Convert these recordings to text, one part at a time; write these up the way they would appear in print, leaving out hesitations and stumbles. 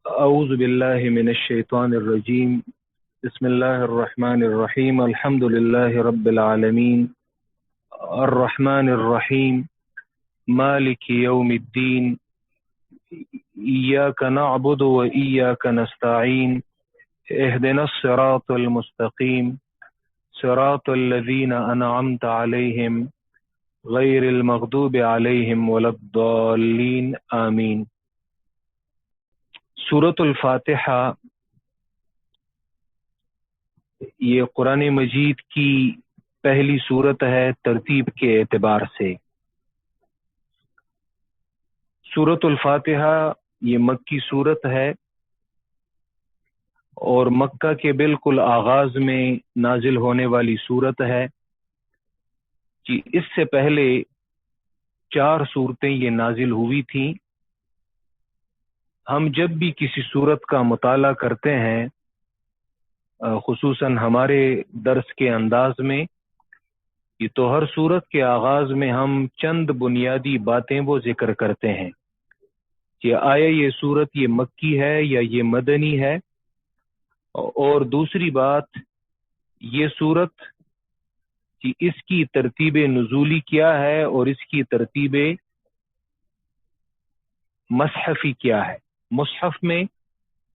اعوذ باللہ من الشیطان الرجیم بسم اللہ الرحمن الرحیم الحمد للہ رب العالمین الرحمن الرحیم مالک یوم الدین ایاک نعبد و ایاک نستعین اہدنا الصراط المستقیم صراط الذین انعمت علیہم غیر المغضوب علیہم ولا الضالین آمین۔ سورۃ الفاتحہ یہ قرآن مجید کی پہلی سورت ہے ترتیب کے اعتبار سے۔ سورۃ الفاتحہ یہ مکی سورت ہے اور مکہ کے بالکل آغاز میں نازل ہونے والی سورت ہے کہ اس سے پہلے 4 سورتیں یہ نازل ہوئی تھیں۔ ہم جب بھی کسی سورت کا مطالعہ کرتے ہیں خصوصاً ہمارے درس کے انداز میں، یہ تو ہر سورت کے آغاز میں ہم چند بنیادی باتیں وہ ذکر کرتے ہیں کہ آیا یہ سورت یہ مکی ہے یا یہ مدنی ہے، اور دوسری بات یہ سورت کہ اس کی ترتیب نزولی کیا ہے اور اس کی ترتیب مصحفی کیا ہے۔ مصحف میں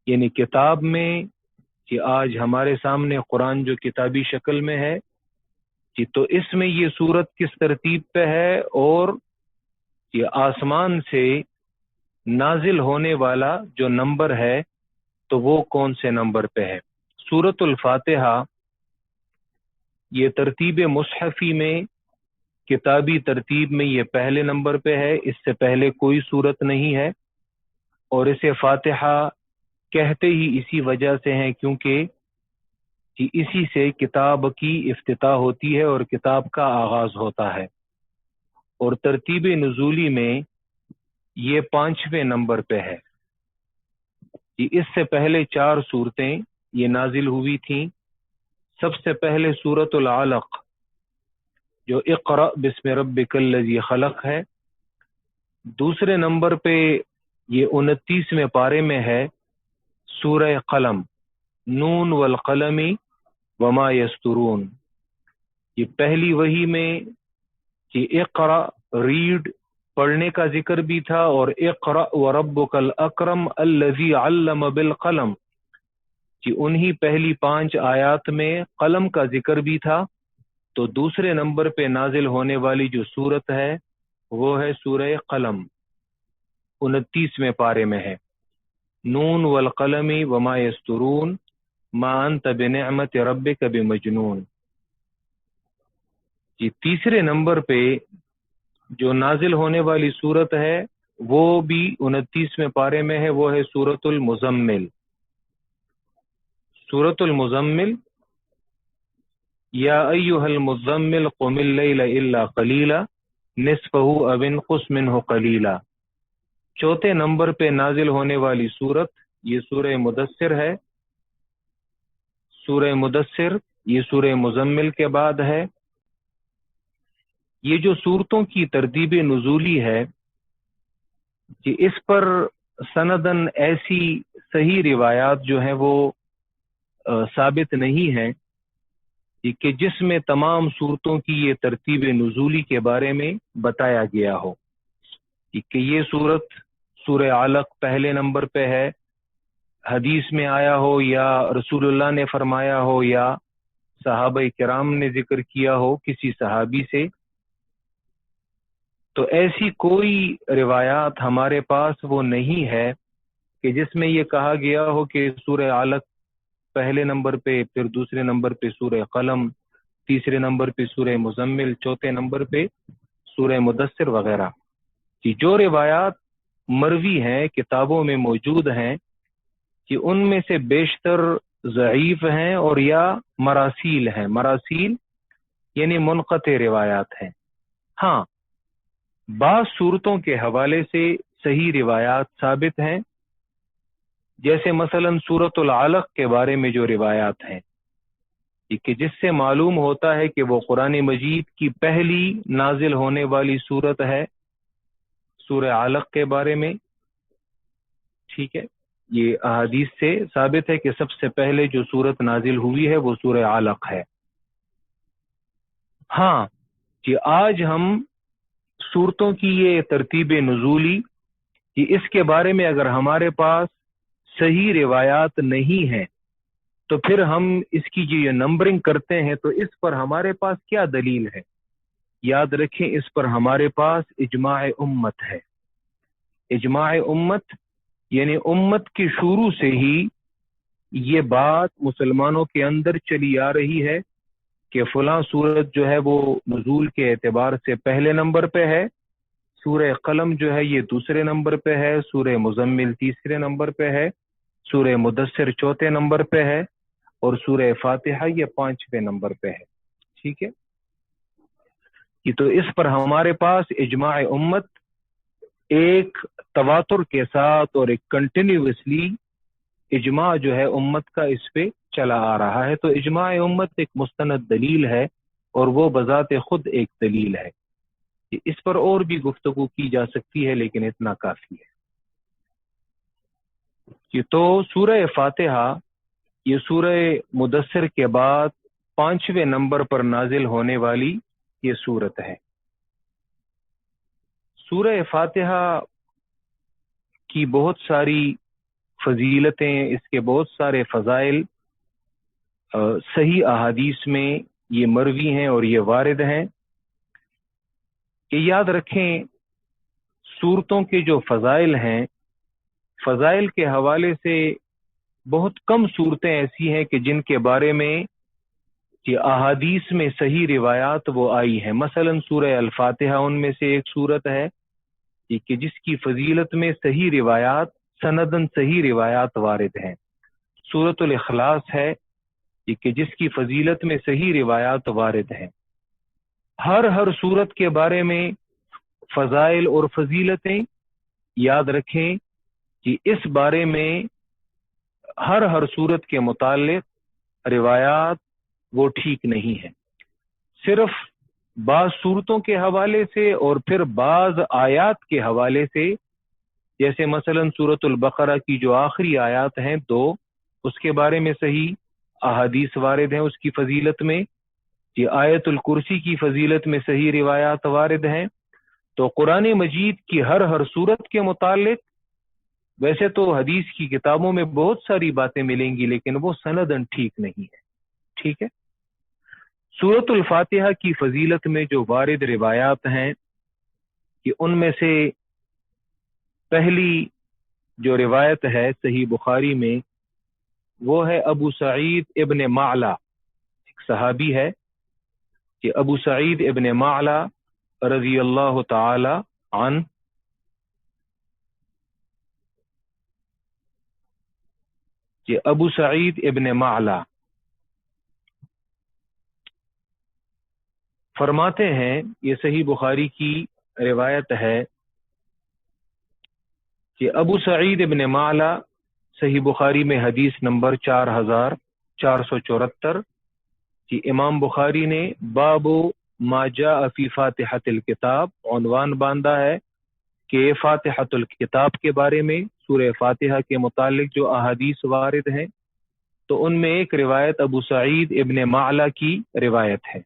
یعنی کتاب میں کہ آج ہمارے سامنے قرآن جو کتابی شکل میں ہے کہ تو اس میں یہ سورت کس ترتیب پہ ہے، اور یہ آسمان سے نازل ہونے والا جو نمبر ہے تو وہ کون سے نمبر پہ ہے۔ سورۃ الفاتحہ یہ ترتیب مصحفی میں کتابی ترتیب میں یہ پہلے نمبر پہ ہے، اس سے پہلے کوئی سورت نہیں ہے، اور اسے فاتحہ کہتے ہی اسی وجہ سے ہیں کیونکہ اسی سے کتاب کی افتتاح ہوتی ہے اور کتاب کا آغاز ہوتا ہے، اور ترتیب نزولی میں یہ 5ویں نمبر پہ ہے۔ اس سے پہلے 4 سورتیں یہ نازل ہوئی تھیں۔ سب سے پہلے سورۃ العلق جو اقرأ بسم ربک الذی خلق ہے، دوسرے نمبر پہ یہ 29ویں پارے میں ہے سورہ قلم، نون والقلم وما یسطرون۔ یہ پہلی وحی میں کہ اقرأ ریڈ پڑھنے کا ذکر بھی تھا، اور اقرأ وربک الاکرم الذی علم بالقلم کہ انہی پہلی 5 آیات میں قلم کا ذکر بھی تھا۔ تو دوسرے نمبر پہ نازل ہونے والی جو سورت ہے وہ ہے سورہ قلم، 29ویں پارے میں ہے، نون والقلم وما یسطرون ما انت بنعمت ربک بمجنون۔ یہ تیسرے نمبر پہ جو نازل ہونے والی سورت ہے وہ بھی 29ویں پارے میں ہے، وہ ہے سورۃ المزمل۔ سورۃ المزمل، یا ایھا المزمل قم اللیل الا قلیلا نصفہ او انقص منہ قلیلا۔ چوتھے نمبر پہ نازل ہونے والی سورت یہ سورہ مدثر ہے۔ سورہ مدثر یہ سورہ مزمل کے بعد ہے۔ یہ جو صورتوں کی ترتیب نزولی ہے کہ اس پر سندن ایسی صحیح روایات جو ہیں وہ ثابت نہیں ہیں کہ جس میں تمام صورتوں کی یہ ترتیب نزولی کے بارے میں بتایا گیا ہو کہ یہ صورت سورہ علق پہلے نمبر پہ ہے، حدیث میں آیا ہو یا رسول اللہ نے فرمایا ہو یا صحابہ کرام نے ذکر کیا ہو کسی صحابی سے، تو ایسی کوئی روایات ہمارے پاس وہ نہیں ہے کہ جس میں یہ کہا گیا ہو کہ سورہ علق پہلے نمبر پہ، پھر دوسرے نمبر پہ سورہ قلم، تیسرے نمبر پہ سورہ مزمل، چوتھے نمبر پہ سورہ مدثر وغیرہ۔ کہ جو روایات مروی ہیں کتابوں میں موجود ہیں کہ ان میں سے بیشتر ضعیف ہیں اور یا مراسیل ہیں۔ مراسیل یعنی منقطع روایات ہیں۔ ہاں، بعض صورتوں کے حوالے سے صحیح روایات ثابت ہیں، جیسے مثلا سورۃ العلق کے بارے میں جو روایات ہیں کہ جس سے معلوم ہوتا ہے کہ وہ قرآن مجید کی پہلی نازل ہونے والی سورت ہے سورہ علق کے بارے میں، ٹھیک ہے، یہ احادیث سے ثابت ہے کہ سب سے پہلے جو سورت نازل ہوئی ہے وہ سورہ علق ہے۔ ہاں کہ آج ہم سورتوں کی یہ ترتیب نزولی کہ اس کے بارے میں اگر ہمارے پاس صحیح روایات نہیں ہیں تو پھر ہم اس کی جو یہ نمبرنگ کرتے ہیں تو اس پر ہمارے پاس کیا دلیل ہے؟ یاد رکھیں اس پر ہمارے پاس اجماع امت ہے۔ اجماع امت یعنی امت کی شروع سے ہی یہ بات مسلمانوں کے اندر چلی آ رہی ہے کہ فلاں سورت جو ہے وہ نزول کے اعتبار سے پہلے نمبر پہ ہے، سورہ قلم جو ہے یہ دوسرے نمبر پہ ہے، سورہ مزمل تیسرے نمبر پہ ہے، سورہ مدثر چوتھے نمبر پہ ہے، اور سورہ فاتحہ یہ 5ویں نمبر پہ ہے۔ ٹھیک ہے، یہ تو اس پر ہمارے پاس اجماع امت ایک تواتر کے ساتھ اور ایک کنٹینیوسلی اجماع جو ہے امت کا اس پہ چلا آ رہا ہے۔ تو اجماع امت ایک مستند دلیل ہے اور وہ بذات خود ایک دلیل ہے۔ اس پر اور بھی گفتگو کی جا سکتی ہے لیکن اتنا کافی ہے۔ کہ تو سورہ فاتحہ یہ سورہ مدثر کے بعد 5ویں نمبر پر نازل ہونے والی یہ سورت ہے۔ سورہ فاتحہ کی بہت ساری فضیلتیں، اس کے بہت سارے فضائل صحیح احادیث میں یہ مروی ہیں اور یہ وارد ہیں کہ یاد رکھیں سورتوں کے جو فضائل ہیں، فضائل کے حوالے سے بہت کم صورتیں ایسی ہیں کہ جن کے بارے میں کہ احادیث میں صحیح روایات وہ آئی ہیں۔ مثلا سورہ الفاتحہ ان میں سے ایک صورت ہے کہ جس کی فضیلت میں صحیح روایات، سندن صحیح روایات وارد ہیں۔ سورۃ الاخلاص ہے کہ جس کی فضیلت میں صحیح روایات وارد ہیں۔ ہر صورت کے بارے میں فضائل اور فضیلتیں یاد رکھیں کہ اس بارے میں ہر صورت کے متعلق روایات وہ ٹھیک نہیں ہے، صرف بعض صورتوں کے حوالے سے اور پھر بعض آیات کے حوالے سے، جیسے مثلا سورۃ البقرہ کی جو آخری آیات ہیں 2، اس کے بارے میں صحیح احادیث وارد ہیں اس کی فضیلت میں، یہ آیت الکرسی کی فضیلت میں صحیح روایات وارد ہیں۔ تو قرآن مجید کی ہر صورت کے متعلق ویسے تو حدیث کی کتابوں میں بہت ساری باتیں ملیں گی لیکن وہ سندن ٹھیک نہیں ہے۔ ٹھیک ہے، سورۃ الفاتحہ کی فضیلت میں جو وارد روایات ہیں کہ ان میں سے پہلی جو روایت ہے صحیح بخاری میں وہ ہے ابو سعید ابن معلا، ایک صحابی ہے کہ ابو سعید ابن معلا رضی اللہ تعالی عنہ، کہ ابو سعید ابن معلا فرماتے ہیں، یہ صحیح بخاری کی روایت ہے کہ ابو سعید ابن معلا صحیح بخاری میں حدیث نمبر 4474 کہ امام بخاری نے باب ما جاء فی فاتحۃ الکتاب عنوان باندھا ہے کہ فاتحۃ الکتاب کے بارے میں سورہ فاتحہ کے متعلق جو احادیث وارد ہیں، تو ان میں ایک روایت ابو سعید ابن معلا کی روایت ہے۔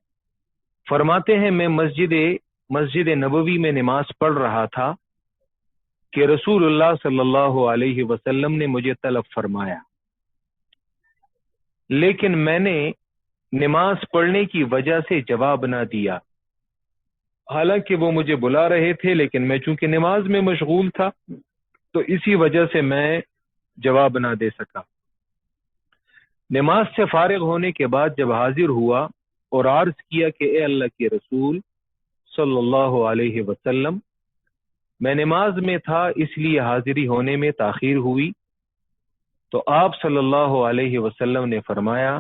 فرماتے ہیں میں مسجد نبوی میں نماز پڑھ رہا تھا کہ رسول اللہ صلی اللہ علیہ وسلم نے مجھے طلب فرمایا، لیکن میں نے نماز پڑھنے کی وجہ سے جواب نہ دیا، حالانکہ وہ مجھے بلا رہے تھے لیکن میں چونکہ نماز میں مشغول تھا تو اسی وجہ سے میں جواب نہ دے سکا۔ نماز سے فارغ ہونے کے بعد جب حاضر ہوا اور عرض کیا کہ اے اللہ کے رسول صلی اللہ علیہ وسلم، میں نماز میں تھا اس لیے حاضری ہونے میں تاخیر ہوئی، تو آپ صلی اللہ علیہ وسلم نے فرمایا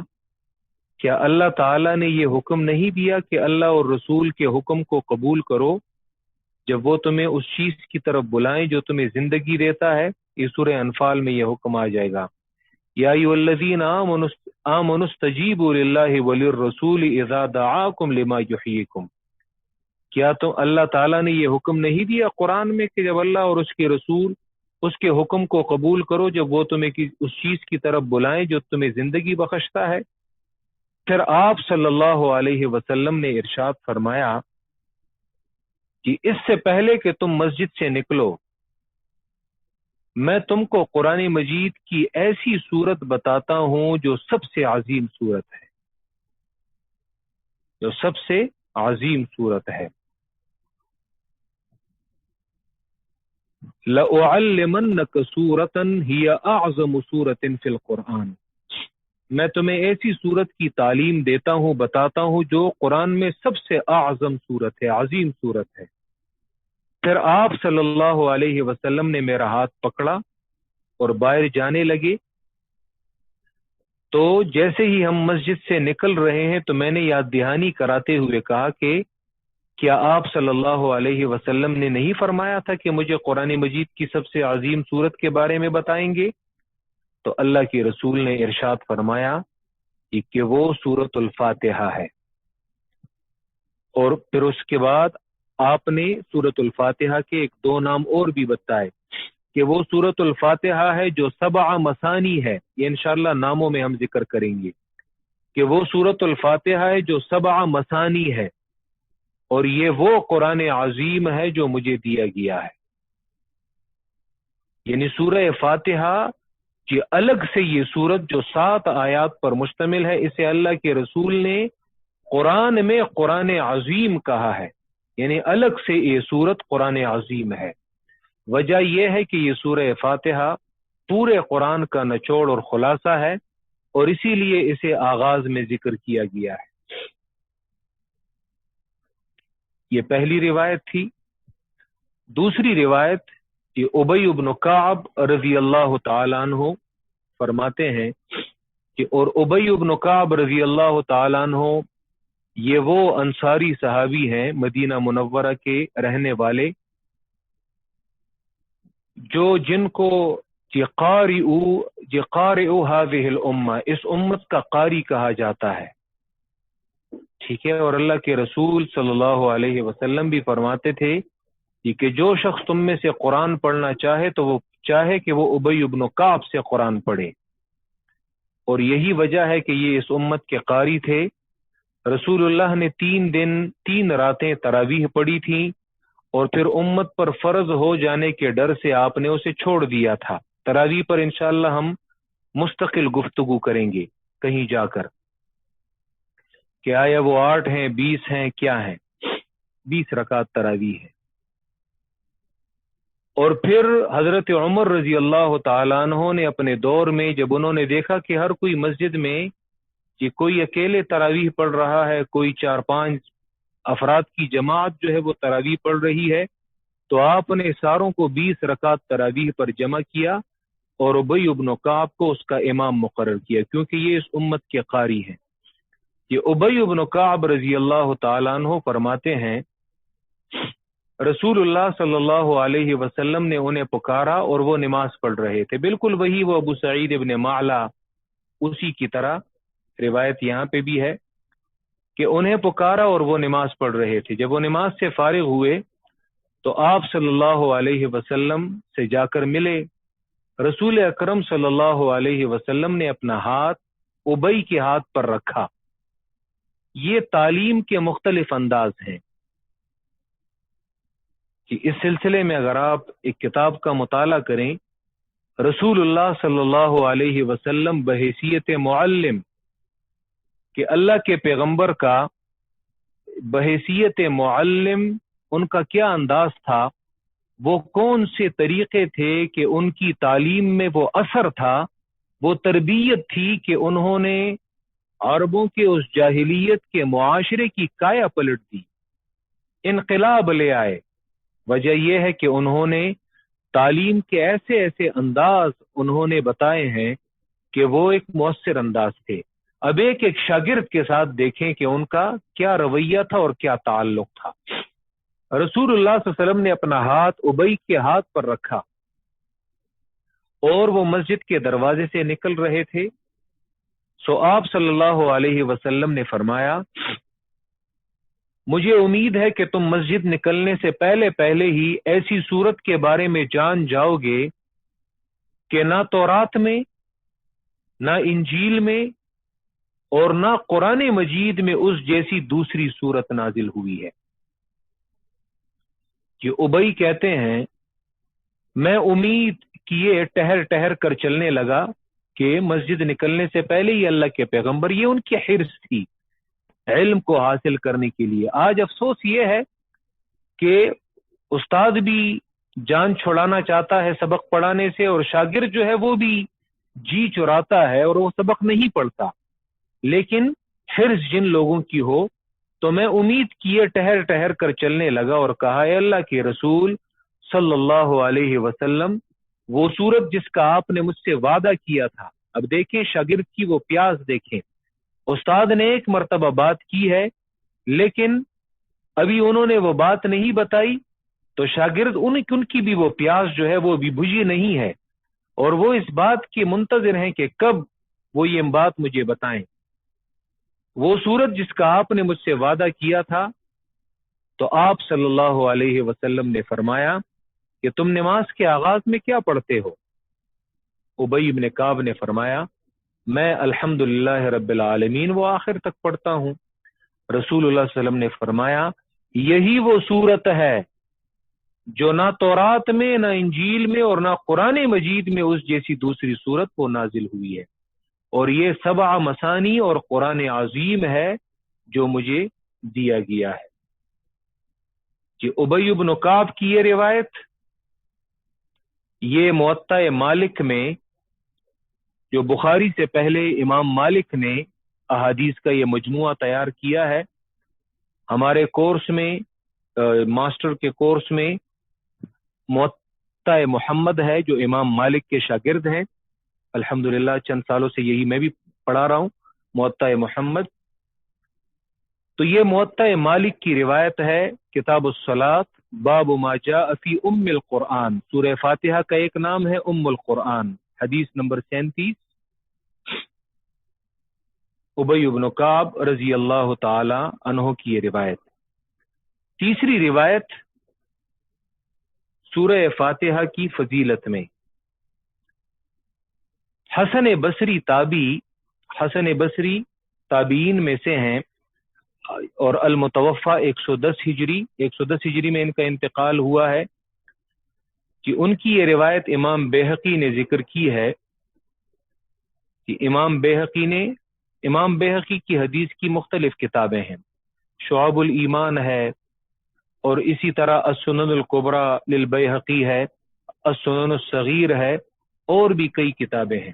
کیا اللہ تعالیٰ نے یہ حکم نہیں دیا کہ اللہ اور رسول کے حکم کو قبول کرو جب وہ تمہیں اس چیز کی طرف بلائیں جو تمہیں زندگی دیتا ہے؟ یہ سورہ انفال میں یہ حکم آ جائے گا، یا ایھا الذین آمنوا استجیبوا للہ وللرسول اذا دعاکم لما یحییکم۔ کیا تو اللہ تعالیٰ نے یہ حکم نہیں دیا قرآن میں کہ جب اللہ اور اس کے رسول اس کے حکم کو قبول کرو جب وہ تمہیں اس چیز کی طرف بلائیں جو تمہیں زندگی بخشتا ہے۔ پھر آپ صلی اللہ علیہ وسلم نے ارشاد فرمایا کہ اس سے پہلے کہ تم مسجد سے نکلو میں تم کو قرآن مجید کی ایسی صورت بتاتا ہوں جو سب سے عظیم صورت ہے، جو سب سے عظیم صورت ہے۔ لَأُعَلِّمَنَّكَ سُورَةً هِيَ أَعْظَمُ سُورَةٍ فِي الْقُرْآنِ، میں تمہیں ایسی صورت کی تعلیم دیتا ہوں، بتاتا ہوں جو قرآن میں سب سے اعظم صورت ہے، عظیم صورت ہے۔ پھر آپ صلی اللہ علیہ وسلم نے میرا ہاتھ پکڑا اور باہر جانے لگے، تو جیسے ہی ہم مسجد سے نکل رہے ہیں تو میں نے یاد دہانی کراتے ہوئے کہا کہ کیا آپ صلی اللہ علیہ وسلم نے نہیں فرمایا تھا کہ مجھے قرآن مجید کی سب سے عظیم صورت کے بارے میں بتائیں گے؟ تو اللہ کے رسول نے ارشاد فرمایا کہ وہ سورۃ الفاتحہ ہے، اور پھر اس کے بعد آپ نے سورۃ الفاتحہ کے ایک دو نام اور بھی بتائے کہ وہ سورۃ الفاتحہ ہے جو 7 مثانی ہے، یہ انشاءاللہ ناموں میں ہم ذکر کریں گے کہ وہ سورۃ الفاتحہ ہے جو 7 مثانی ہے، اور یہ وہ قرآن عظیم ہے جو مجھے دیا گیا ہے۔ یعنی سورہ فاتحہ کی الگ سے یہ سورت جو 7 آیات پر مشتمل ہے، اسے اللہ کے رسول نے قرآن میں قرآن عظیم کہا ہے، یعنی الگ سے یہ سورت قرآن عظیم ہے۔ وجہ یہ ہے کہ یہ سورہ فاتحہ پورے قرآن کا نچوڑ اور خلاصہ ہے، اور اسی لیے اسے آغاز میں ذکر کیا گیا ہے۔ یہ پہلی روایت تھی۔ دوسری روایت یہ ابی بن کعب رضی اللہ تعالیٰ عنہ فرماتے ہیں کہ اور ابی بن کعب رضی اللہ تعالیٰ عنہ یہ وہ انصاری صحابی ہیں مدینہ منورہ کے رہنے والے جن کو قارئ هذه الامہ، اس امت کا قاری کہا جاتا ہے، ٹھیک ہے۔ اور اللہ کے رسول صلی اللہ علیہ وسلم بھی فرماتے تھے کہ جو شخص تم میں سے قرآن پڑھنا چاہے تو وہ چاہے کہ وہ ابی بن کعب سے قرآن پڑھے، اور یہی وجہ ہے کہ یہ اس امت کے قاری تھے۔ رسول اللہ نے 3 دن 3 راتیں تراویح پڑھی تھیں، اور پھر امت پر فرض ہو جانے کے ڈر سے آپ نے اسے چھوڑ دیا تھا۔ تراویح پر انشاءاللہ ہم مستقل گفتگو کریں گے کہیں جا کر کہ آیا وہ 8 ہیں 20 ہیں کیا ہیں، 20 رکعت تراویح ہے۔ اور پھر حضرت عمر رضی اللہ تعالیٰ عنہ نے اپنے دور میں جب انہوں نے دیکھا کہ ہر کوئی مسجد میں کہ کوئی اکیلے تراویح پڑھ رہا ہے، کوئی 4-5 افراد کی جماعت جو ہے وہ تراویح پڑھ رہی ہے، تو آپ نے ساروں کو 20 رکعت تراویح پر جمع کیا اور ابی بن کعب کو اس کا امام مقرر کیا، کیونکہ یہ اس امت کے قاری ہیں۔ یہ ابی بن کعب رضی اللہ تعالیٰ عنہ فرماتے ہیں رسول اللہ صلی اللہ علیہ وسلم نے انہیں پکارا اور وہ نماز پڑھ رہے تھے، بالکل وہی وہ ابو سعید ابن معلا اسی کی طرح روایت یہاں پہ بھی ہے کہ انہیں پکارا اور وہ نماز پڑھ رہے تھے۔ جب وہ نماز سے فارغ ہوئے تو آپ صلی اللہ علیہ وسلم سے جا کر ملے۔ رسول اکرم صلی اللہ علیہ وسلم نے اپنا ہاتھ ابی کے ہاتھ پر رکھا۔ یہ تعلیم کے مختلف انداز ہیں کہ اس سلسلے میں اگر آپ ایک کتاب کا مطالعہ کریں، رسول اللہ صلی اللہ علیہ وسلم بحیثیت معلم کہ اللہ کے پیغمبر کا بحیثیت معلم ان کا کیا انداز تھا، وہ کون سے طریقے تھے کہ ان کی تعلیم میں وہ اثر تھا، وہ تربیت تھی کہ انہوں نے عربوں کے اس جاہلیت کے معاشرے کی کایا پلٹ دی، انقلاب لے آئے۔ وجہ یہ ہے کہ انہوں نے تعلیم کے ایسے ایسے انداز انہوں نے بتائے ہیں کہ وہ ایک مؤثر انداز تھے۔ اب ایک شاگرد کے ساتھ دیکھیں کہ ان کا کیا رویہ تھا اور کیا تعلق تھا۔ رسول اللہ صلی اللہ علیہ وسلم نے اپنا ہاتھ ابی کے ہاتھ پر رکھا اور وہ مسجد کے دروازے سے نکل رہے تھے، سو آپ صلی اللہ علیہ وسلم نے فرمایا مجھے امید ہے کہ تم مسجد نکلنے سے پہلے ہی ایسی صورت کے بارے میں جان جاؤ گے کہ نہ تورات میں، نہ انجیل میں، اور نہ قرآن مجید میں اس جیسی دوسری صورت نازل ہوئی ہے۔ کہ ابئی کہتے ہیں میں امید کیے ٹہر ٹہر کر چلنے لگا کہ مسجد نکلنے سے پہلے ہی اللہ کے پیغمبر، یہ ان کی حرص تھی علم کو حاصل کرنے کے لیے۔ آج افسوس یہ ہے کہ استاد بھی جان چھڑانا چاہتا ہے سبق پڑھانے سے، اور شاگرد جو ہے وہ بھی جی چراتا ہے اور وہ سبق نہیں پڑھتا۔ لیکن حرص جن لوگوں کی ہو، تو میں امید کیے ٹہر ٹہر کر چلنے لگا اور کہا اے اللہ کے رسول صلی اللہ علیہ وسلم، وہ صورت جس کا آپ نے مجھ سے وعدہ کیا تھا۔ اب دیکھیں شاگرد کی وہ پیاس دیکھیں، استاد نے ایک مرتبہ بات کی ہے لیکن ابھی انہوں نے وہ بات نہیں بتائی، تو شاگرد ان کی بھی وہ پیاس جو ہے وہ بھی بجھی نہیں ہے، اور وہ اس بات کے منتظر ہیں کہ کب وہ یہ بات مجھے بتائیں۔ وہ صورت جس کا آپ نے مجھ سے وعدہ کیا تھا، تو آپ صلی اللہ علیہ وسلم نے فرمایا کہ تم نماز کے آغاز میں کیا پڑھتے ہو؟ ابی بن کعب نے فرمایا میں الحمدللہ رب العالمین وہ آخر تک پڑھتا ہوں۔ رسول اللہ صلی اللہ علیہ وسلم نے فرمایا یہی وہ صورت ہے جو نہ تورات میں، نہ انجیل میں، اور نہ قرآن مجید میں اس جیسی دوسری صورت وہ نازل ہوئی ہے، اور یہ 7 مثانی اور قرآن عظیم ہے جو مجھے دیا گیا ہے۔ کہ ابی بن کعب کی یہ روایت، یہ موطا مالک میں، جو بخاری سے پہلے امام مالک نے احادیث کا یہ مجموعہ تیار کیا ہے، ہمارے کورس میں ماسٹر کے کورس میں موطا محمد ہے جو امام مالک کے شاگرد ہیں، الحمدللہ چند سالوں سے یہی میں بھی پڑھا رہا ہوں موطا محمد۔ تو یہ موطا مالک کی روایت ہے، کتاب الصلاۃ باب ما جاء فی ام القرآن، سورہ فاتحہ کا ایک نام ہے ام القرآن، حدیث نمبر 37۔ ابی بن کعب رضی اللہ تعالی عنہ کی یہ روایت۔ تیسری روایت سورہ فاتحہ کی فضیلت میں، حسن بصری تابعین میں سے ہیں، اور المتوفا 110 ہجری میں ان کا انتقال ہوا ہے۔ کہ ان کی یہ روایت امام بیہقی نے ذکر کی ہے کہ امام بیہقی کی حدیث کی مختلف کتابیں ہیں، شعب الایمان ہے، اور اسی طرح السنن الکبری للبیہقی ہے، السنن الصغیر ہے، اور بھی کئی کتابیں ہیں۔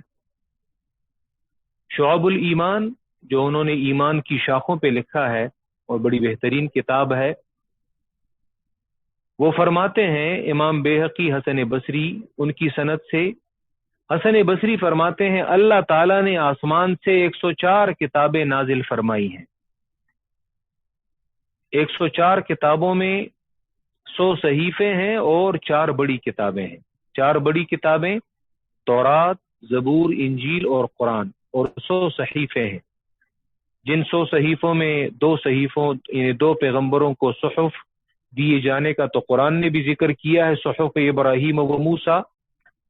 شعب الایمان جو انہوں نے ایمان کی شاخوں پہ لکھا ہے اور بڑی بہترین کتاب ہے، وہ فرماتے ہیں امام بیہقی حسن بصری ان کی سند سے، حسن بصری فرماتے ہیں اللہ تعالیٰ نے آسمان سے 104 کتابیں نازل فرمائی ہیں۔ 104 کتابوں میں 100 صحیفے ہیں اور 4 بڑی کتابیں ہیں۔ 4 بڑی کتابیں تورات، زبور، انجیل اور قرآن، اور 100 صحیفے ہیں، جن 100 صحیفوں میں 2 صحیفوں یعنی 2 پیغمبروں کو صحف دیے جانے کا تو قرآن نے بھی ذکر کیا ہے، صحف ابراہیم و موسیٰ،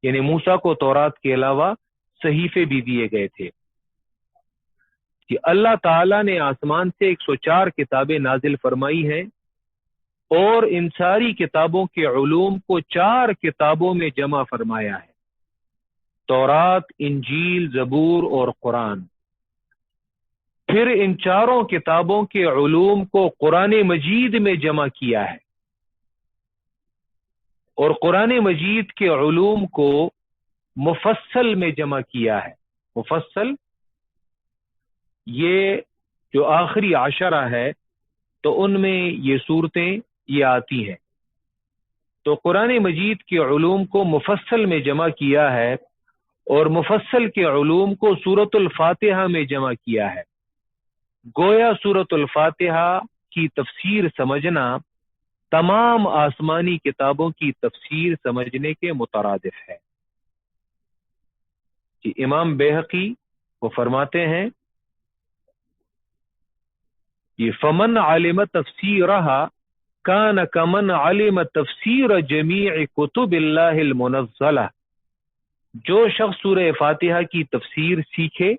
یعنی موسیٰ کو تورات کے علاوہ صحیفے بھی دیے گئے تھے۔ کہ اللہ تعالیٰ نے آسمان سے 104 کتابیں نازل فرمائی ہیں، اور ان ساری کتابوں کے علوم کو 4 کتابوں میں جمع فرمایا ہے، تورات، انجیل، زبور اور قرآن۔ پھر ان 4 کتابوں کے علوم کو قرآن مجید میں جمع کیا ہے، اور قرآن مجید کے علوم کو مفصل میں جمع کیا ہے۔ مفصل یہ جو آخری 10 ہے تو ان میں یہ صورتیں یہ آتی ہیں، تو قرآن مجید کے علوم کو مفصل میں جمع کیا ہے، اور مفصل کے علوم کو سورۃ الفاتحہ میں جمع کیا ہے۔ گویا سورۃ الفاتحہ کی تفسیر سمجھنا تمام آسمانی کتابوں کی تفسیر سمجھنے کے مترادف ہے۔ کہ امام بیہقی وہ فرماتے ہیں یہ فمن علم تفسیرها کان کمن علم تفسیر جمیع کتب اللہ المنزلہ، جو شخص سورہ فاتحہ کی تفسیر سیکھے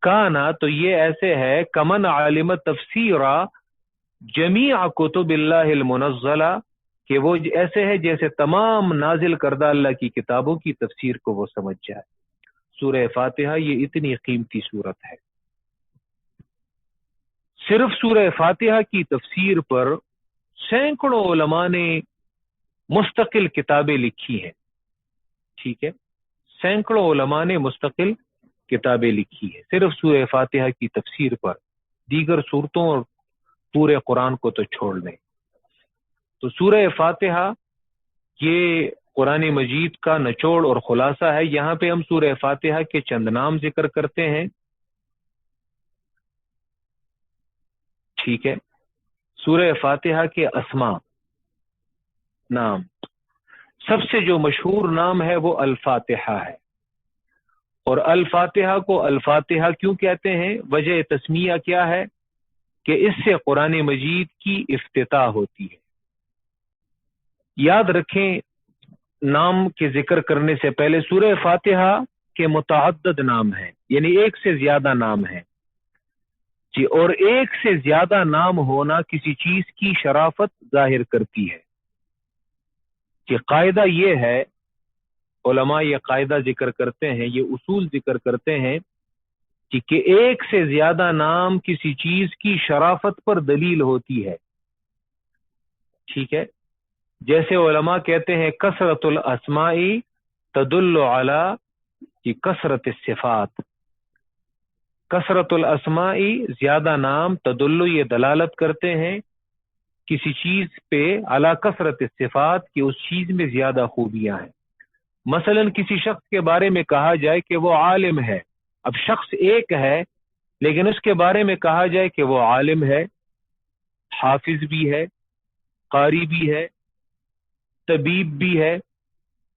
کانا تو یہ ایسے ہے کمن عالم تفسیرا جمیع کتب اللہ المنزلہ، کہ وہ ایسے ہے جیسے تمام نازل کردہ اللہ کی کتابوں کی تفسیر کو وہ سمجھ جائے۔ سورہ فاتحہ یہ اتنی قیمتی سورت ہے۔ صرف سورہ فاتحہ کی تفسیر پر سینکڑوں علماء نے مستقل کتابیں لکھی ہیں، ٹھیک ہے، سینکڑوں علماء نے مستقل کتابیں لکھی ہیں صرف سورہ فاتحہ کی تفسیر پر، دیگر صورتوں اور پورے قرآن کو تو چھوڑ دیں۔ تو سورہ فاتحہ یہ قرآن مجید کا نچوڑ اور خلاصہ ہے۔ یہاں پہ ہم سورہ فاتحہ کے چند نام ذکر کرتے ہیں، ٹھیک ہے۔ سورہ فاتحہ کے اسماء نام، سب سے جو مشہور نام ہے وہ الفاتحہ ہے، اور الفاتحہ کو الفاتحہ کیوں کہتے ہیں؟ وجہ تسمیہ کیا ہے کہ اس سے قرآن مجید کی افتتاح ہوتی ہے۔ یاد رکھیں نام کے ذکر کرنے سے پہلے سورہ فاتحہ کے متعدد نام ہیں، یعنی ایک سے زیادہ نام ہیں جی، اور ایک سے زیادہ نام ہونا کسی چیز کی شرافت ظاہر کرتی ہے کہ قاعدہ یہ ہے، علماء یہ قاعدہ ذکر کرتے ہیں، یہ اصول ذکر کرتے ہیں کہ ایک سے زیادہ نام کسی چیز کی شرافت پر دلیل ہوتی ہے، ٹھیک ہے۔ جیسے علماء کہتے ہیں کثرت الاسماء تدل علی کثرت الصفات، کثرت الاسماء زیادہ نام تدل یہ دلالت کرتے ہیں کسی چیز پہ علی کثرت الصفات کہ اس چیز میں زیادہ خوبیاں ہیں۔ مثلا کسی شخص کے بارے میں کہا جائے کہ وہ عالم ہے، اب شخص ایک ہے لیکن اس کے بارے میں کہا جائے کہ وہ عالم ہے، حافظ بھی ہے، قاری بھی ہے، طبیب بھی ہے،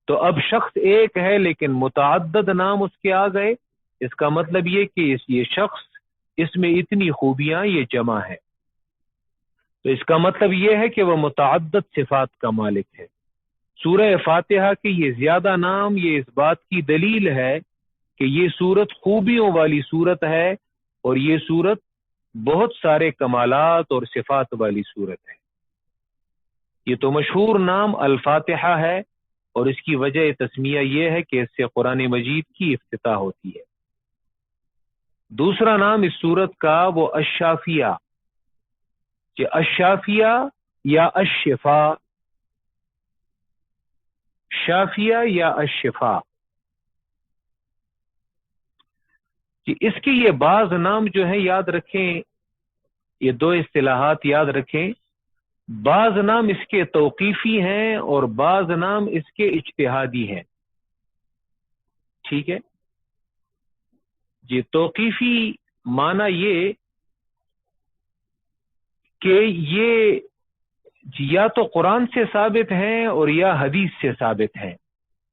تو اب شخص ایک ہے لیکن متعدد نام اس کے آ گئے، اس کا مطلب یہ کہ یہ شخص اس میں اتنی خوبیاں یہ جمع ہے، تو اس کا مطلب یہ ہے کہ وہ متعدد صفات کا مالک ہے۔ سورہ فاتحہ کے یہ زیادہ نام یہ اس بات کی دلیل ہے کہ یہ سورت خوبیوں والی سورت ہے، اور یہ سورت بہت سارے کمالات اور صفات والی سورت ہے۔ یہ تو مشہور نام الفاتحہ ہے، اور اس کی وجہ تسمیہ یہ ہے کہ اس سے قرآن مجید کی افتتاح ہوتی ہے۔ دوسرا نام اس سورت کا وہ الشافیہ، کہ الشافیہ یا الشفا، شافیہ یا الشفا، کہ اس کے یہ بعض نام جو ہیں یاد رکھیں، یہ دو اصطلاحات یاد رکھیں، بعض نام اس کے توقیفی ہیں اور بعض نام اس کے اجتہادی ہیں، ٹھیک ہے جی۔ توقیفی معنی یہ کہ یہ یا تو قرآن سے ثابت ہیں اور یا حدیث سے ثابت ہیں،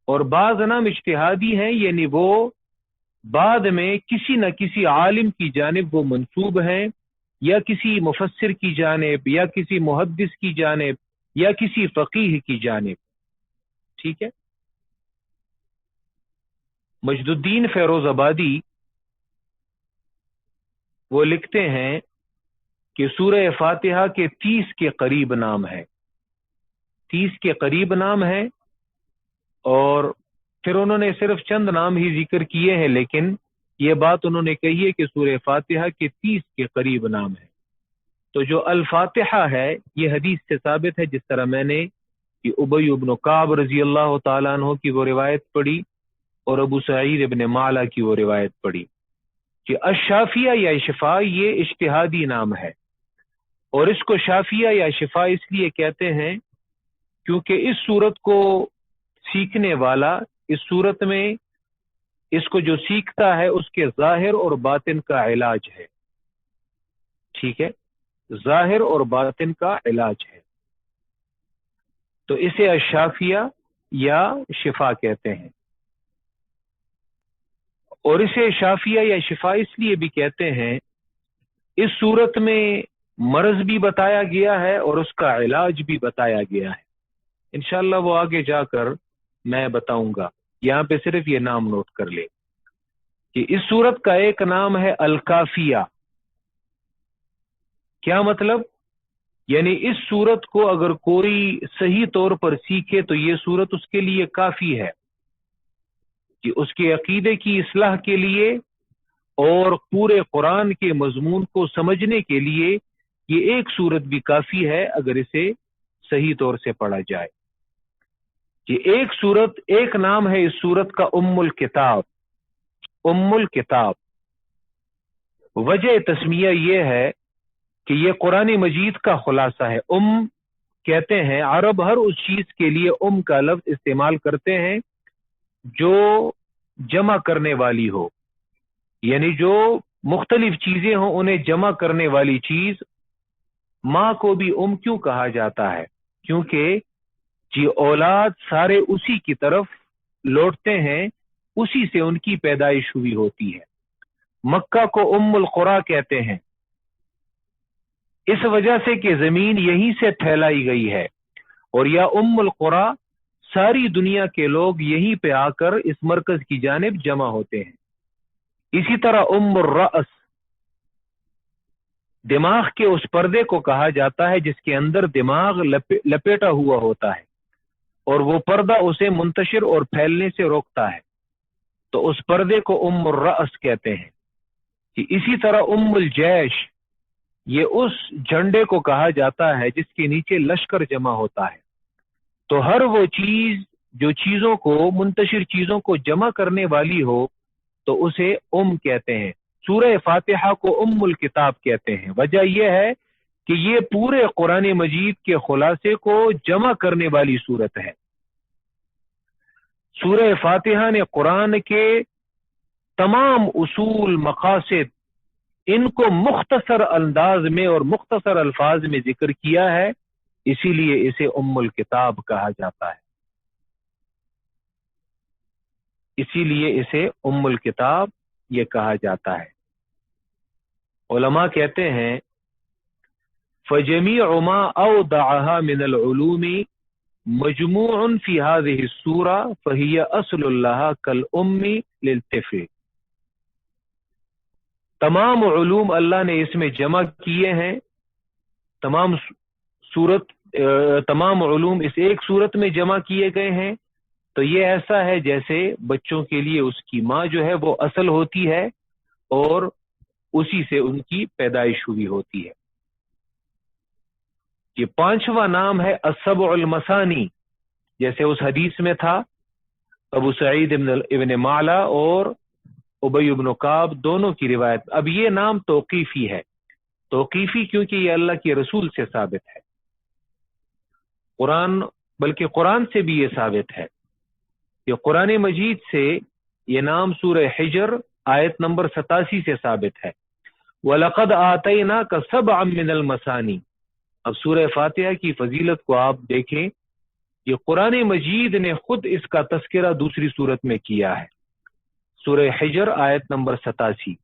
اور بعض نام اجتہادی ہیں، یعنی وہ بعد میں کسی نہ کسی عالم کی جانب وہ منسوب ہیں، یا کسی مفسر کی جانب، یا کسی محدث کی جانب، یا کسی فقیہ کی جانب، ٹھیک ہے۔ مجد الدین فیروز آبادی وہ لکھتے ہیں کہ سورہ فاتحہ کے 30 کے قریب نام ہیں، 30 کے قریب نام ہیں، اور پھر انہوں نے صرف چند نام ہی ذکر کیے ہیں، لیکن یہ بات انہوں نے کہی ہے کہ سورہ فاتحہ کے 30 کے قریب نام ہیں۔ تو جو الفاتحہ ہے یہ حدیث سے ثابت ہے، جس طرح میں نے کہ ابی بن کعب رضی اللہ تعالیٰ عنہ کی وہ روایت پڑھی اور ابو سعید ابن معلا کی وہ روایت پڑھی کہ الشافیہ یا شفا یہ اجتہادی نام ہے، اور اس کو شافیہ یا شفا اس لیے کہتے ہیں کیونکہ اس صورت کو سیکھنے والا اس صورت میں اس کو جو سیکھتا ہے اس کے ظاہر اور باطن کا علاج ہے، ٹھیک ہے، ظاہر اور باطن کا علاج ہے، تو اسے الشافیہ یا شفا کہتے ہیں۔ اور اسے شافیہ یا شفا اس لیے بھی کہتے ہیں، اس صورت میں مرض بھی بتایا گیا ہے اور اس کا علاج بھی بتایا گیا ہے، انشاءاللہ وہ آگے جا کر میں بتاؤں گا۔ یہاں پہ صرف یہ نام نوٹ کر لے کہ اس سورت کا ایک نام ہے الکافیہ. کیا مطلب؟ یعنی اس سورت کو اگر کوئی صحیح طور پر سیکھے تو یہ سورت اس کے لیے کافی ہے کہ اس کے عقیدے کی اصلاح کے لیے اور پورے قرآن کے مضمون کو سمجھنے کے لیے یہ ایک سورت بھی کافی ہے اگر اسے صحیح طور سے پڑھا جائے. یہ ایک سورت، ایک نام ہے اس سورت کا ام الکتاب. ام الکتاب وجہ تسمیہ یہ ہے کہ یہ قرآن مجید کا خلاصہ ہے. کہتے ہیں عرب ہر اس چیز کے لیے کا لفظ استعمال کرتے ہیں جو جمع کرنے والی ہو، یعنی جو مختلف چیزیں ہوں انہیں جمع کرنے والی چیز. ماں کو بھی کیوں کہا جاتا ہے؟ کیونکہ جی اولاد سارے اسی کی طرف لوٹتے ہیں، اسی سے ان کی پیدائش ہوئی ہوتی ہے. مکہ کو ام القریٰ کہتے ہیں اس وجہ سے کہ زمین یہیں سے پھیلائی گئی ہے، اور یا ام القریٰ ساری دنیا کے لوگ یہیں پہ آ کر اس مرکز کی جانب جمع ہوتے ہیں. اسی طرح ام الرأس دماغ کے اس پردے کو کہا جاتا ہے جس کے اندر دماغ لپیٹا ہوا ہوتا ہے اور وہ پردہ اسے منتشر اور پھیلنے سے روکتا ہے، تو اس پردے کو ام الرأس کہتے ہیں. اسی طرح ام الجیش یہ اس جھنڈے کو کہا جاتا ہے جس کے نیچے لشکر جمع ہوتا ہے. تو ہر وہ چیز جو چیزوں کو، منتشر چیزوں کو جمع کرنے والی ہو تو اسے کہتے ہیں. سورہ فاتحہ کو ام الکتاب کہتے ہیں. وجہ یہ ہے کہ یہ پورے قرآن مجید کے خلاصے کو جمع کرنے والی سورت ہے. سورہ فاتحہ نے قرآن کے تمام اصول، مقاصد، ان کو مختصر انداز میں اور مختصر الفاظ میں ذکر کیا ہے، اسی لیے اسے ام الکتاب کہا جاتا ہے. اسی لیے اسے ام الکتاب یہ کہا جاتا ہے. علماء کہتے ہیں فَجَمِيعُ مَا أَوْضَعَهَا مِنَ الْعُلُومِ مَجْمُوعٌ فِي هَذِهِ السُّورَةِ فَهِيَ أَصْلٌ لَهَا كَالْأُمِّ لِلْطِفْلِ. تمام علوم اللہ نے اس میں جمع کیے ہیں. تمام علوم اس ایک صورت میں جمع کیے گئے ہیں. تو یہ ایسا ہے جیسے بچوں کے لیے اس کی ماں جو ہے وہ اصل ہوتی ہے اور اسی سے ان کی پیدائش ہوئی ہوتی ہے. یہ پانچواں نام ہے السبع المثانی، جیسے اس حدیث میں تھا ابو سعید ابن معلا اور ابی بن کعب دونوں کی روایت. اب یہ نام توقیفی ہے. توقیفی کیونکہ یہ اللہ کے رسول سے ثابت ہے، بلکہ قرآن سے بھی یہ ثابت ہے. یہ قرآن مجید سے یہ نام سورہ حجر آیت نمبر 87 سے ثابت ہے. وَلَقَدْ آتَيْنَاكَ سَبْعًا مِّنَ الْمَثَانِي. اب سورہ فاتحہ کی فضیلت کو آپ دیکھیں، یہ قرآن مجید نے خود اس کا تذکرہ دوسری صورت میں کیا ہے. سورہ حجر آیت نمبر 87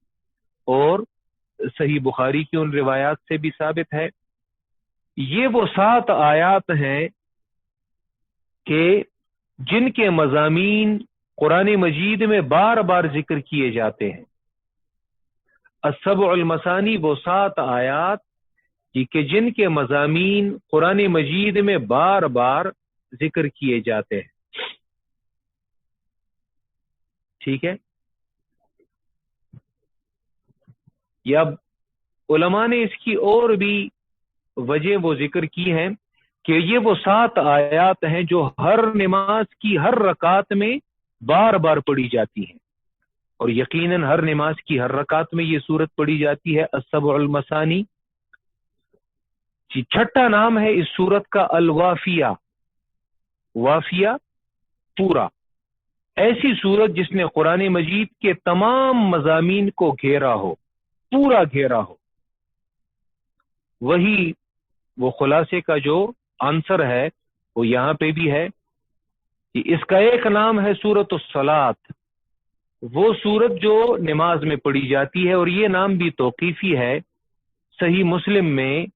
اور صحیح بخاری کی ان روایات سے بھی ثابت ہے. یہ وہ 7 آیات ہیں کہ جن کے مضامین قرآن مجید میں بار بار ذکر کیے جاتے ہیں. السبع المثانی وہ 7 آیات کہ جن کے مضامین قرآن مجید میں بار بار ذکر کیے جاتے ہیں. ٹھیک ہے. یا علماء نے اس کی اور بھی وجہ وہ ذکر کی ہے کہ یہ وہ 7 آیات ہیں جو ہر نماز کی ہر رکعت میں بار بار پڑھی جاتی ہیں، اور یقیناً ہر نماز کی ہر رکعت میں یہ سورت پڑھی جاتی ہے السبع المثانی. چھٹا نام ہے اس سورت کا الوافیہ. وافیہ پورا، ایسی سورت جس نے قرآن مجید کے تمام مضامین کو گھیرا ہو، پورا گھیرا ہو. وہی وہ خلاصے کا جو آنسر ہے وہ یہاں پہ بھی ہے کہ اس کا ایک نام ہے سورۃ الصلاۃ، وہ سورت جو نماز میں پڑھی جاتی ہے، اور یہ نام بھی توقیفی ہے. صحیح مسلم میں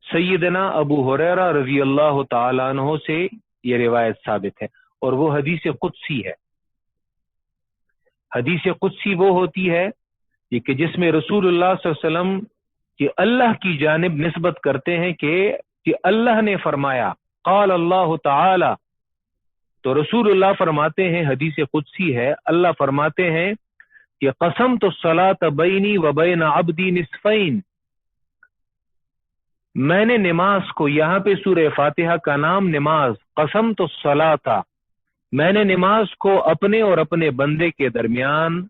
سیدنا ابو ہریرہ رضی اللہ تعالیٰ عنہ سے یہ روایت ثابت ہے، اور وہ حدیث قدسی ہے. حدیث قدسی وہ ہوتی ہے کہ جس میں رسول اللہ صلی اللہ علیہ وسلم کہ اللہ کی جانب نسبت کرتے ہیں کہ اللہ نے فرمایا، قال اللہ تعالی، تو رسول اللہ فرماتے ہیں، حدیث قدسی ہے، اللہ فرماتے ہیں کہ قسمت الصلاۃ بینی و بین عبدی نصفین، میں نے نماز کو، یہاں پہ سورہ فاتحہ کا نام نماز، قسمت الصلاۃ، میں نے نماز کو اپنے اور اپنے بندے کے درمیان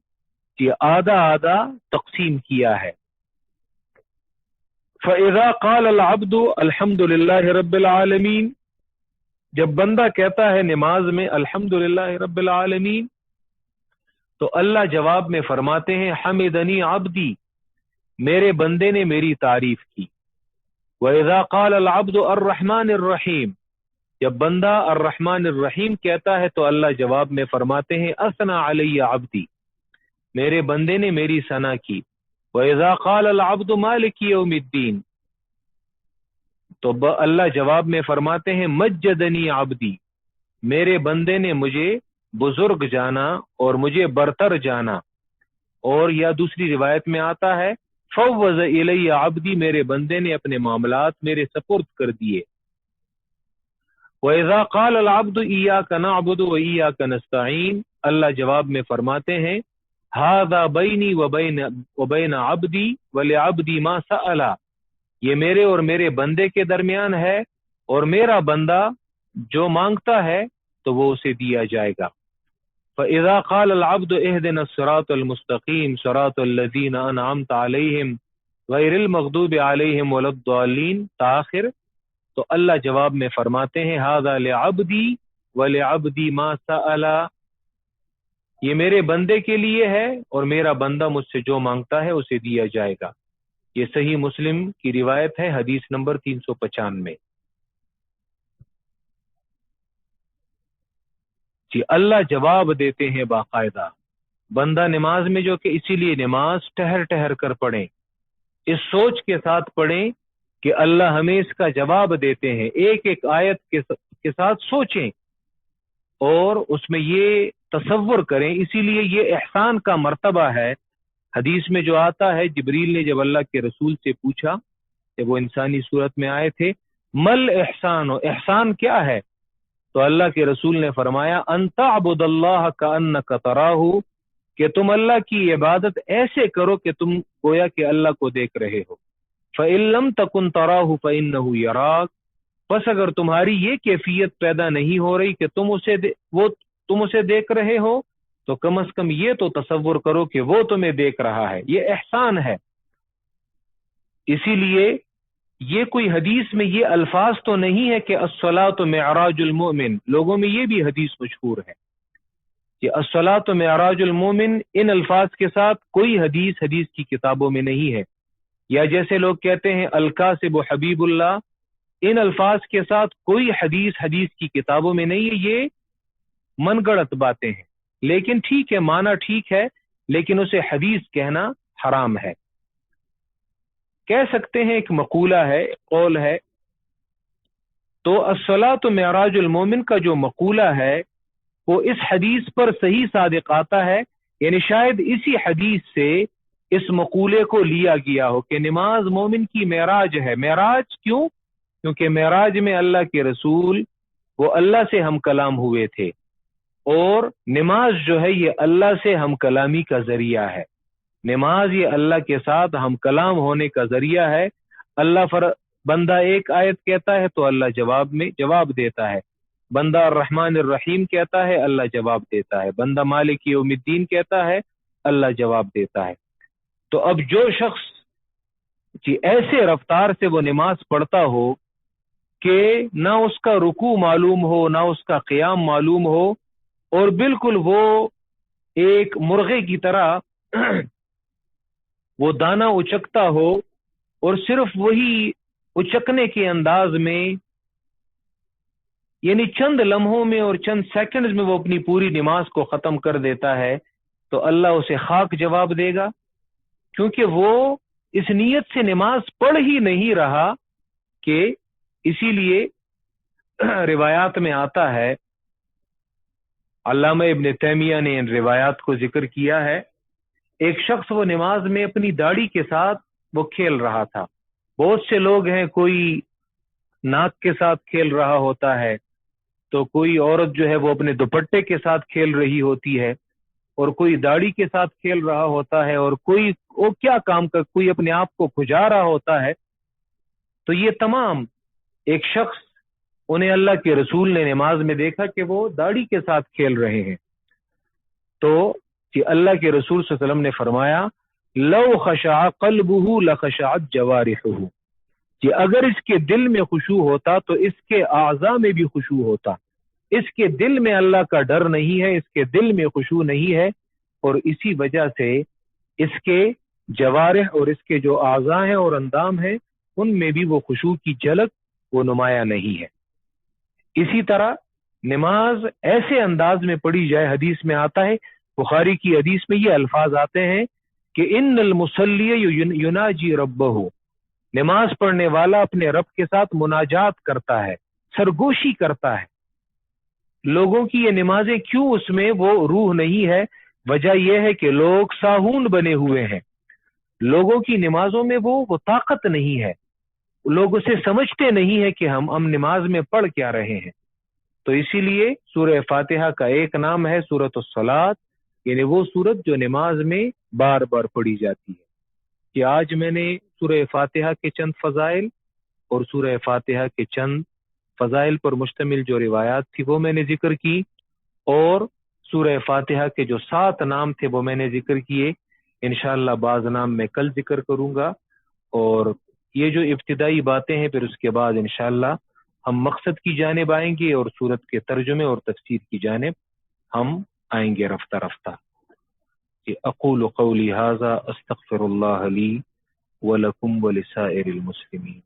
یہ آدھا آدھا تقسیم کیا ہے۔ فَإِذَا قَالَ الْعَبْدُ الْحَمْدُ لِلَّهِ رَبِّ الْعَالَمِينَ، جب بندہ کہتا ہے نماز میں الحمدللہ رب العالمین، تو اللہ جواب میں فرماتے ہیں حمدنی عبدی، میرے بندے نے میری تعریف کی۔ وَإِذَا قَالَ الْعَبْدُ الرَّحْمَنِ الرَّحِيمِ، جب بندہ الرحمن الرحیم کہتا ہے تو اللہ جواب میں فرماتے ہیں اثنا علی عبدی، میرے بندے نے میری ثنا کی۔ وَإِذَا قَالَ الْعَبْدُ مَالِكِ يَوْمِ الدِّينِ، تو اللہ جواب میں فرماتے ہیں مجدنی عبدی، میرے بندے نے مجھے بزرگ جانا اور مجھے برتر جانا۔ اور یا دوسری روایت میں آتا ہے فوض الی عبدی، میرے بندے نے اپنے معاملات میرے سپرد کر دیے۔ وَإِذَا قَالَ الْعَبْدُ إِيَّاكَ نَعْبُدُ وَإِيَّاكَ نَسْتَعِينُ، اللہ جواب میں فرماتے ہیں هَذَا بَيْنِي وَبَيْنَ عَبْدِي وَلِعَبْدِي مَا سَأَلَ، یہ میرے اور میرے بندے کے درمیان ہے، اور میرا بندہ جو مانگتا ہے تو وہ اسے دیا جائے گا۔ فَإِذَا قَالَ الْعَبْدُ اهْدِنَا الصِّرَاطَ الْمُسْتَقِيمَ صِرَاطَ الَّذِينَ أَنْعَمْتَ عَلَيْهِمْ غَيْرِ الْمَغْضُوبِ عَلَيْهِمْ وَلَا الضَّالِّينَ تآخر، تو اللہ جواب میں فرماتے ہیں هَذَا لِعَبْدِي وَلِعَبْدِي مَا سَأَلَ، یہ میرے بندے کے لیے ہے اور میرا بندہ مجھ سے جو مانگتا ہے اسے دیا جائے گا۔ یہ صحیح مسلم کی روایت ہے، حدیث نمبر 395۔ جی اللہ جواب دیتے ہیں باقاعدہ، بندہ نماز میں جو کہ اسی لیے نماز ٹہر ٹہر کر پڑھیں، اس سوچ کے ساتھ پڑھیں کہ اللہ ہمیں اس کا جواب دیتے ہیں، ایک ایک آیت کے ساتھ سوچیں اور اس میں یہ تصور کریں۔ اسی لیے یہ احسان کا مرتبہ ہے۔ حدیث میں جو آتا ہے جبریل نے جب اللہ کے رسول سے پوچھا، جب وہ انسانی صورت میں آئے تھے، مل احسان، احسان کیا ہے؟ تو اللہ کے رسول نے فرمایا ان تعبد اللہ کأنک تراہ، کہ تم اللہ کی عبادت ایسے کرو کہ تم گویا کہ اللہ کو دیکھ رہے ہو۔ فإن لم تکن تراہ فإنہ یراک، بس اگر تمہاری یہ کیفیت پیدا نہیں ہو رہی کہ تم اسے دیکھ رہے ہو، تو کم از کم یہ تو تصور کرو کہ وہ تمہیں دیکھ رہا ہے، یہ احسان ہے۔ اسی لیے یہ کوئی حدیث میں یہ الفاظ تو نہیں ہے کہ الصلاۃ معراج المؤمن، لوگوں میں یہ بھی حدیث مشہور ہے کہ الصلاۃ معراج المؤمن، ان الفاظ کے ساتھ کوئی حدیث کی کتابوں میں نہیں ہے۔ یا جیسے لوگ کہتے ہیں الکاسب حبیب اللہ، ان الفاظ کے ساتھ کوئی حدیث کی کتابوں میں نہیں ہے، یہ من گڑت باتیں ہیں۔ لیکن ٹھیک ہے، معنی ٹھیک ہے، لیکن اسے حدیث کہنا حرام ہے۔ کہہ سکتے ہیں ایک مقولہ ہے، قول ہے۔ تو الصلاۃ معراج المومن کا جو مقولہ ہے وہ اس حدیث پر صحیح صادق آتا ہے، یعنی شاید اسی حدیث سے اس مقولے کو لیا گیا ہو کہ نماز مومن کی معراج ہے۔ معراج کیوں؟ کیونکہ معراج میں اللہ کے رسول وہ اللہ سے ہم کلام ہوئے تھے، اور نماز جو ہے یہ اللہ سے ہم کلامی کا ذریعہ ہے۔ نماز یہ اللہ کے ساتھ ہم کلام ہونے کا ذریعہ ہے۔ بندہ ایک آیت کہتا ہے تو اللہ جواب دیتا ہے، بندہ الرحمن الرحیم کہتا ہے اللہ جواب دیتا ہے، بندہ مالک یوم الدین کہتا ہے اللہ جواب دیتا ہے۔ تو اب جو شخص ایسے رفتار سے وہ نماز پڑھتا ہو کہ نہ اس کا رکوع معلوم ہو نہ اس کا قیام معلوم ہو، اور بالکل وہ ایک مرغے کی طرح وہ دانہ اچکتا ہو، اور صرف وہی اچکنے کے انداز میں، یعنی چند لمحوں میں اور چند سیکنڈز میں وہ اپنی پوری نماز کو ختم کر دیتا ہے، تو اللہ اسے خاک جواب دے گا، کیونکہ وہ اس نیت سے نماز پڑھ ہی نہیں رہا۔ کہ اسی لیے روایات میں آتا ہے علامہ ابن تیمیہ نے ان روایات کو ذکر کیا ہے. ایک شخص وہ نماز میں اپنی داڑھی کے ساتھ وہ کھیل رہا تھا. بہت سے لوگ ہیں، کوئی ناک کے ساتھ کھیل رہا ہوتا ہے، تو کوئی عورت جو ہے وہ اپنے دوپٹے کے ساتھ کھیل رہی ہوتی ہے، اور کوئی داڑھی کے ساتھ کھیل رہا ہوتا ہے، اور کوئی وہ کیا کام کر کوئی اپنے آپ کو کھجا رہا ہوتا ہے. تو یہ تمام ایک شخص، انہیں اللہ کے رسول نے نماز میں دیکھا کہ وہ داڑھی کے ساتھ کھیل رہے ہیں. تو کہ اللہ کے رسول صلی اللہ علیہ وسلم نے فرمایا لو خشع قلبہ لخشعت جوارحہ، کہ اگر اس کے دل میں خشوع ہوتا تو اس کے اعضاء میں بھی خشوع ہوتا. اس کے دل میں اللہ کا ڈر نہیں ہے، اس کے دل میں خشوع نہیں ہے، اور اسی وجہ سے اس کے جوارح اور اس کے جو اعضاء ہیں اور اندام ہیں ان میں بھی وہ خشوع کی جھلک وہ نمایاں نہیں ہے. اسی طرح نماز ایسے انداز میں پڑھی جائے، حدیث میں آتا ہے، بخاری کی حدیث میں یہ الفاظ آتے ہیں کہ ان المصلی یناجی ربہ، نماز پڑھنے والا اپنے رب کے ساتھ مناجات کرتا ہے، سرگوشی کرتا ہے. لوگوں کی یہ نمازیں کیوں اس میں وہ روح نہیں ہے؟ وجہ یہ ہے کہ لوگ ساہون بنے ہوئے ہیں. لوگوں کی نمازوں میں وہ طاقت نہیں ہے، لوگ اسے سمجھتے نہیں ہے کہ ہم نماز میں پڑھ کیا رہے ہیں. تو اسی لیے سورہ فاتحہ کا ایک نام ہے سورۃ الصلاۃ، یعنی وہ سورت جو نماز میں بار بار پڑھی جاتی ہے. کہ آج میں نے سورہ فاتحہ کے چند فضائل اور سورہ فاتحہ کے چند فضائل پر مشتمل جو روایات تھی وہ میں نے ذکر کی، اور سورہ فاتحہ کے جو 7 نام تھے وہ میں نے ذکر کیے. انشاءاللہ بعض نام میں کل ذکر کروں گا، اور یہ جو ابتدائی باتیں ہیں پھر اس کے بعد انشاءاللہ ہم مقصد کی جانب آئیں گے اور سورت کے ترجمے اور تفسیر کی جانب ہم آئیں گے رفتہ رفتہ. کہ اقول قولی ھذا استغفر اللہ لی ولکم ولسائر المسلمین.